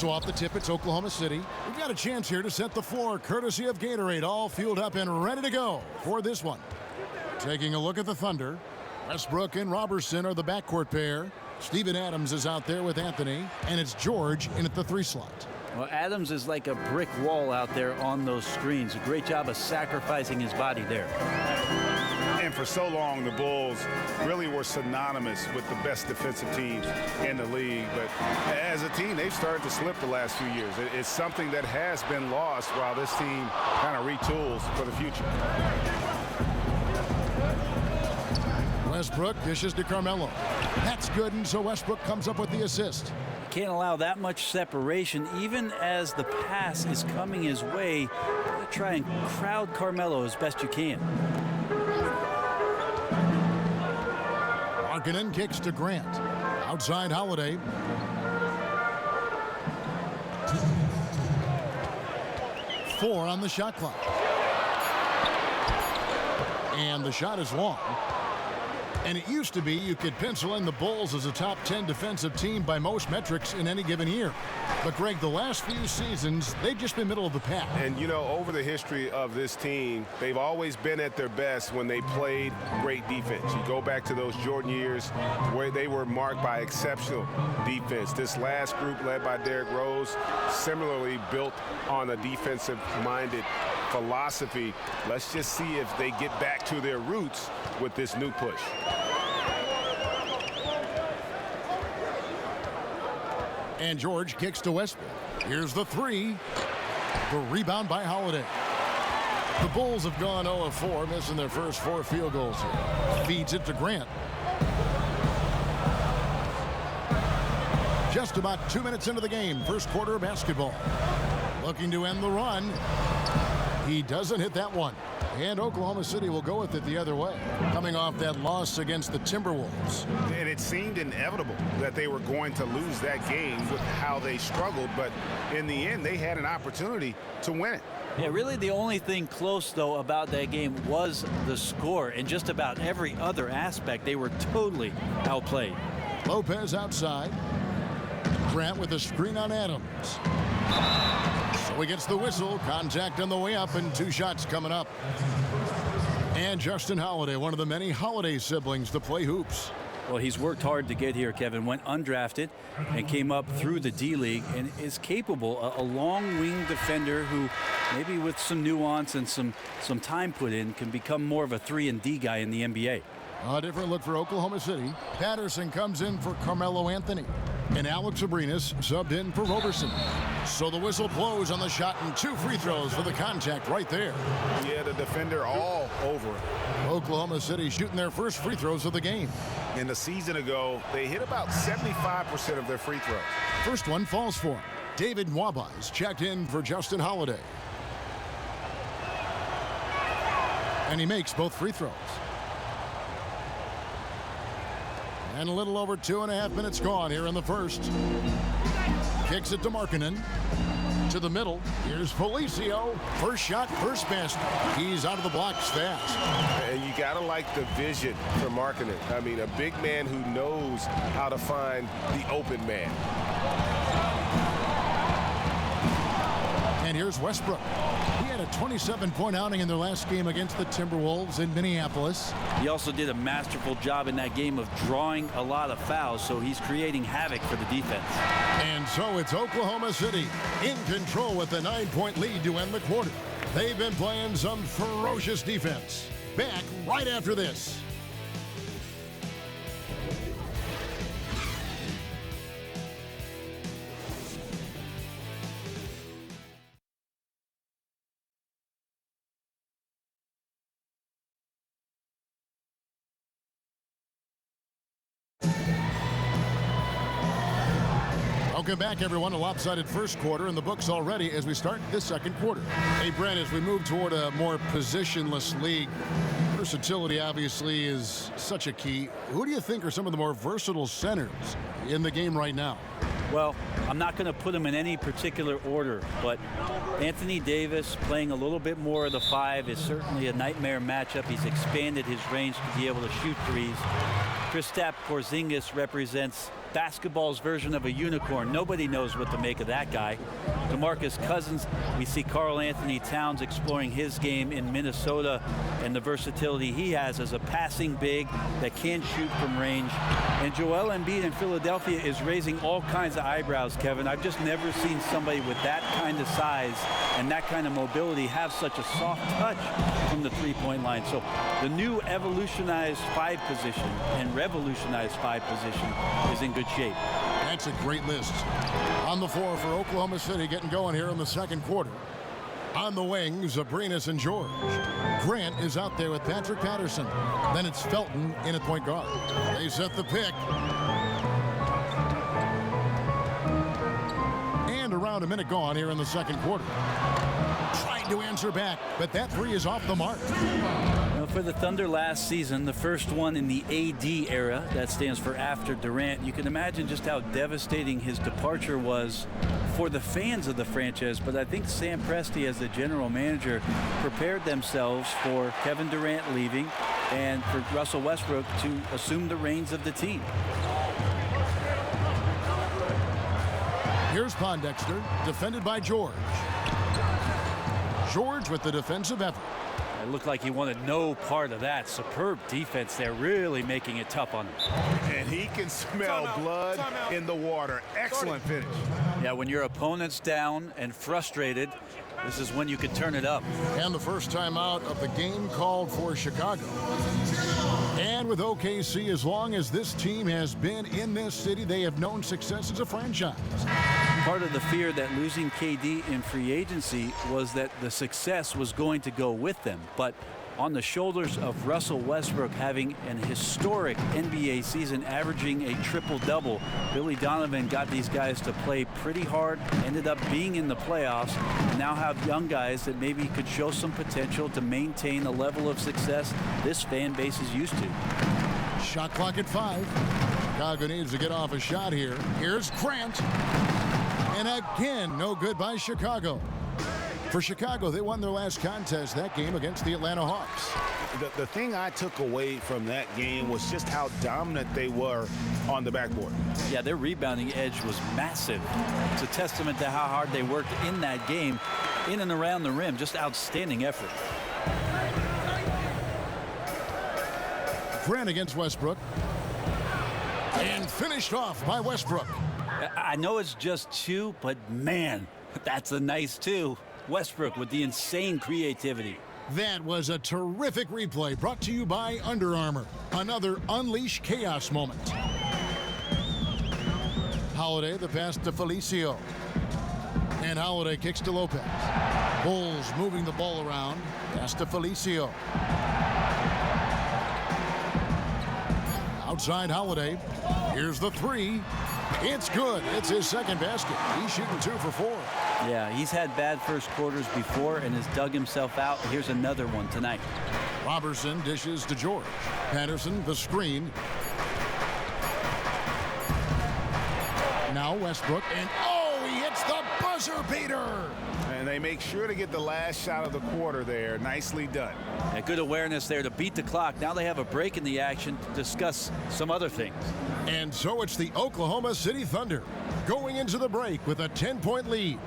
So off the tip, it's Oklahoma City. We've got a chance here to set the floor, courtesy of Gatorade, all fueled up and ready to go for this one. Taking a look at the Thunder. Westbrook and Robertson are the backcourt pair. Steven Adams is out there with Anthony, and it's George in at the 3 slot. Well, Adams is like a brick wall out there on those screens. A great job of sacrificing his body there. And for so long, the Bulls really were synonymous with the best defensive teams in the league. But as a team, they've started to slip the last few years. It's something that has been lost while this team kind of retools for the future. Westbrook dishes to Carmelo. That's good, and so Westbrook comes up with the assist. Can't allow that much separation, even as the pass is coming his way. Try and crowd Carmelo as best you can. Markkanen kicks to Grant. Outside Holiday. Four on the shot clock. And the shot is long. And it used to be you could pencil in the Bulls as a top 10 defensive team by most metrics in any given year. But, Greg, the last few seasons, they've just been middle of the pack. And, you know, over the history of this team, they've always been at their best when they played great defense. You go back to those Jordan years where they were marked by exceptional defense. This last group, led by Derrick Rose, similarly built on a defensive-minded philosophy. Let's just see if they get back to their roots with this new push. And George kicks to Westbrook. Here's the 3. The rebound by Holiday. The Bulls have gone 0 of 4, missing their first 4 field goals here. Feeds it to Grant. Just about 2 minutes into the game, first quarter of basketball. Looking to end the run. He doesn't hit that one. And Oklahoma City will go with it the other way, coming off that loss against the Timberwolves. And it seemed inevitable that they were going to lose that game with how they struggled, but in the end, they had an opportunity to win it. Yeah, really the only thing close, though, about that game was the score. And just about every other aspect, they were totally outplayed. Lopez outside. Grant with a screen on Adams. So he gets the whistle. Contact on the way up, and 2 shots coming up. And Justin Holiday, one of the many Holiday siblings to play hoops. Well, he's worked hard to get here, Kevin. Went undrafted and came up through the D-League and is capable, a long wing defender who maybe with some nuance and some time put in can become more of a 3 and D guy in the NBA. A different look for Oklahoma City. Patterson comes in for Carmelo Anthony. And Alex Abrinas subbed in for Robertson. So the whistle blows on the shot, and 2 free throws for the contact right there. Yeah, the defender all over it. Oklahoma City shooting their first free throws of the game. And a season ago, they hit about 75% of their free throws. First one falls for him. David Nwaba is checked in for Justin Holiday. And he makes both free throws. And a little over 2.5 minutes gone here in the first. Kicks it to Markkanen. To the middle. Here's Felicio. First shot, first best. He's out of the blocks fast. And you got to like the vision for Markkanen. I mean, a big man who knows how to find the open man. And here's Westbrook. He had a 27-point outing in their last game against the Timberwolves in Minneapolis. He also did a masterful job in that game of drawing a lot of fouls, so he's creating havoc for the defense. And so it's Oklahoma City in control with a 9-point lead to end the quarter. They've been playing some ferocious defense. Back right after this. Welcome back, everyone. A lopsided first quarter in the books already as we start this second quarter. Hey, Brent, as we move toward a more positionless league, versatility obviously is such a key. Who do you think are some of the more versatile centers in the game right now? Well, I'm not going to put them in any particular order, but Anthony Davis playing a little bit more of the 5 is certainly a nightmare matchup. He's expanded his range to be able to shoot threes. Kristaps Porzingis represents basketball's version of a unicorn. Nobody knows what to make of that guy. DeMarcus Cousins, we see Karl Anthony Towns exploring his game in Minnesota and the versatility he has as a passing big that can shoot from range. And Joel Embiid in Philadelphia is raising all kinds of eyebrows, Kevin. I've just never seen somebody with that kind of size and that kind of mobility have such a soft touch from the three-point line. So the new evolutionized 5 position and revolutionized 5 position is in good shape. That's a great list. On the floor for Oklahoma City, getting going here in the second quarter. On the wings, Abrinas and George. Grant is out there with Patrick Patterson. Then it's Felton in at point guard. They set the pick. And around a minute gone here in the second quarter. Trying to answer back, but that three is off the mark. Now for the Thunder last season, the first one in the AD era, that stands for after Durant, you can imagine just how devastating his departure was for the fans of the franchise. But I think Sam Presti, as the general manager, prepared themselves for Kevin Durant leaving and for Russell Westbrook to assume the reins of the team. Here's Pondexter, defended by George. George with the defensive effort. It looked like he wanted no part of that. Superb defense there, really making it tough on him. And he can smell blood in the water. Excellent finish. Yeah, when your opponent's down and frustrated, this is when you can turn it up. And the first time out of the game called for Chicago. And with OKC, as long as this team has been in this city, they have known success as a franchise. Part of the fear that losing KD in free agency was that the success was going to go with them. But on the shoulders of Russell Westbrook having an historic NBA season, averaging a triple-double, Billy Donovan got these guys to play pretty hard, ended up being in the playoffs, and now have young guys that maybe could show some potential to maintain the level of success this fan base is used to. Shot clock at 5. Chicago needs to get off a shot here. Here's Grant. And again, no good by Chicago. For Chicago, they won their last contest that game against the Atlanta Hawks. The thing I took away from that game was just how dominant they were on the backboard. Yeah, their rebounding edge was massive. It's a testament to how hard they worked in that game, in and around the rim. Just outstanding effort. Grant against Westbrook. And finished off by Westbrook. I know it's just 2, but man, that's a nice 2. Westbrook with the insane creativity. That was a terrific replay brought to you by Under Armour. Another Unleash Chaos moment. Holiday, the pass to Felicio. And Holiday kicks to Lopez. Bulls moving the ball around. Pass to Felicio. Outside Holiday. Here's the 3. It's good. It's his second basket. He's shooting 2 for 4. Yeah, he's had bad first quarters before and has dug himself out. Here's another one tonight. Robertson dishes to George. Patterson, the screen. Now Westbrook, and oh, he hits the buzzer beater. And they make sure to get the last shot of the quarter there. Nicely done. A good awareness there to beat the clock. Now they have a break in the action to discuss some other things. And so it's the Oklahoma City Thunder going into the break with a 10-point lead.